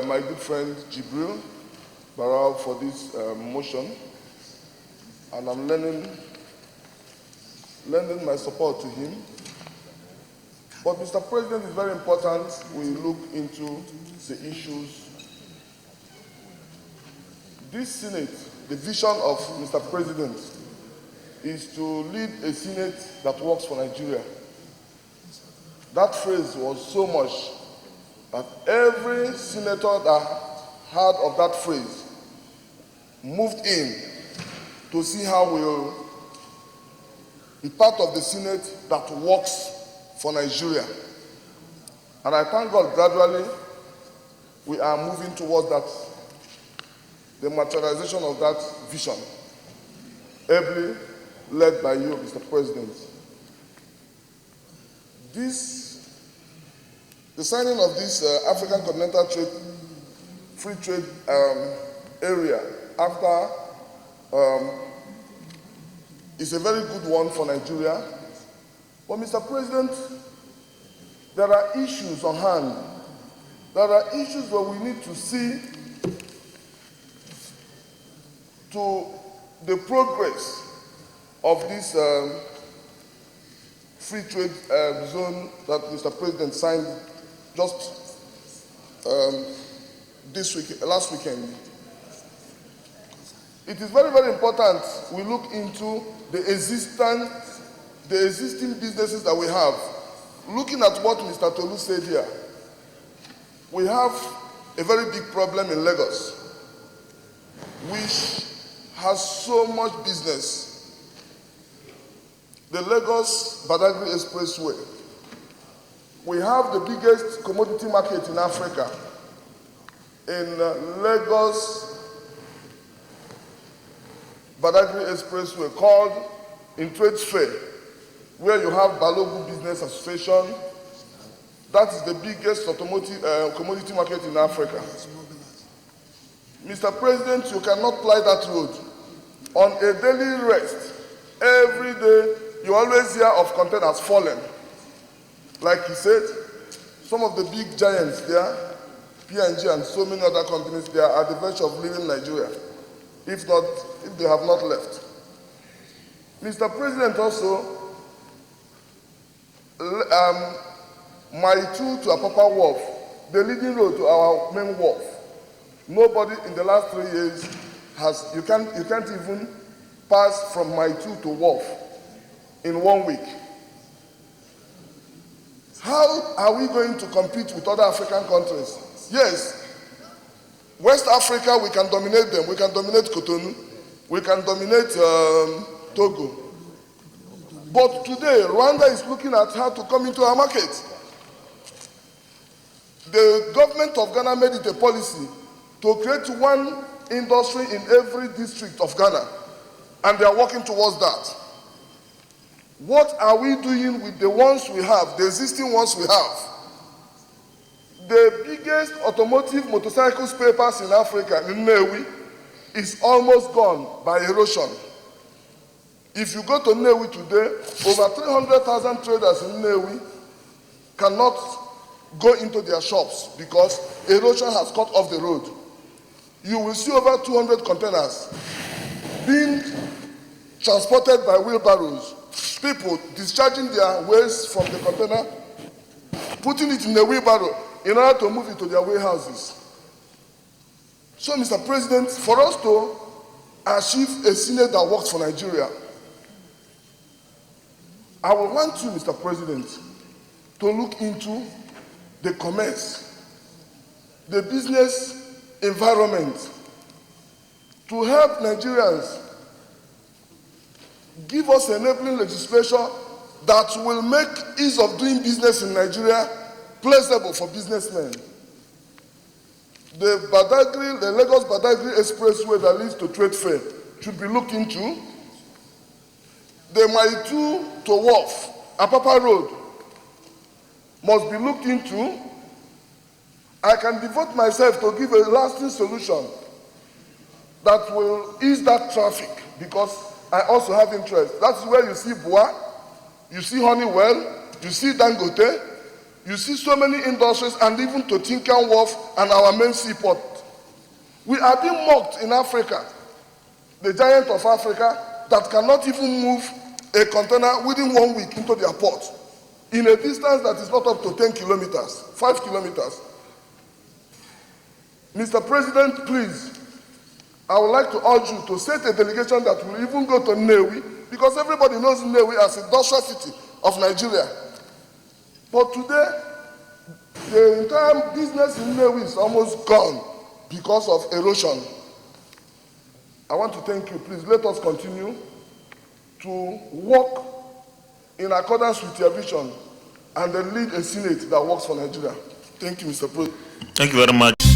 my good friend Jibril Barao for this motion, and I'm lending my support to him. But, Mr. President, it's very important we look into the issues. This Senate, the vision of Mr. President, is to lead a Senate that works for Nigeria. That phrase was so much that every senator that heard of that phrase moved in to see how we'll be part of the Senate that works for Nigeria. And I thank God gradually we are moving towards that, the materialization of that vision, ably led by you, Mr. President. The signing of this African Continental Free Trade area after is a very good one for Nigeria. But, Mr. President, there are issues on hand. There are issues where we need to see to the progress of this free trade zone that Mr. President signed just last weekend. It is very, very important we look into the existing businesses that we have. Looking at what Mr. Tolu said here, we have a very big problem in Lagos, which has so much business. The Lagos-Badagry Expressway. We have the biggest commodity market in Africa, in Lagos-Badagry Expressway, called in Trades Fair, where you have Balogun Business Association. That is the biggest commodity market in Africa. Mr. President, you cannot ply that road. On a daily rest, every day, you always hear of containers falling. Like he said, some of the big giants there, P&G and so many other companies, they are at the verge of leaving Nigeria, if they have not left. Mr. President, also, Maitu to Apapa Wharf, the leading road to our main wharf. Nobody in the last 3 years you can't even pass from Maitu to Wharf in 1 week. How are we going to compete with other African countries? Yes, West Africa, we can dominate them. We can dominate Cotonou. We can dominate Togo. But today, Rwanda is looking at how to come into our market. The government of Ghana made it a policy to create one industry in every district of Ghana, and they are working towards that. What are we doing with the ones we have, the existing ones we have? The biggest automotive motorcycle spare parts in Africa, in Nnewi, is almost gone by erosion. If you go to Nnewi today, over 300,000 traders in Nnewi cannot go into their shops because erosion has cut off the road. You will see over 200 containers being transported by wheelbarrows. People discharging their waste from the container, putting it in the wheelbarrow in order to move it to their warehouses. So, Mr. President, for us to achieve a Senate that works for Nigeria, I would want you, Mr. President, to look into the commerce, the business environment, to help Nigerians, give us enabling legislation that will make ease of doing business in Nigeria pleasurable for businessmen. The Lagos-Badagry Expressway that leads to Trade Fair should be looked into. The Maitu to Wharf, Apapa Road, must be looked into. I can devote myself to give a lasting solution that will ease that traffic, because I also have interest. That's where you see Boa, you see Honeywell, you see Dangote, You see so many industries, and even to Tinkan Wharf and our main seaport. We are being mocked in Africa, the giant of Africa, that cannot even move a container within 1 week into their port, in a distance that is not up to 10 kilometers, 5 kilometers. Mr. President, please, I would like to urge you to set a delegation that will even go to Nnewi, because everybody knows Nnewi as a industrial city of Nigeria. But today, the entire business in Nnewi is almost gone because of erosion. I want to thank you. Please let us continue to work in accordance with your vision and then lead a Senate that works for Nigeria. Thank you, Mr. President. Thank you very much.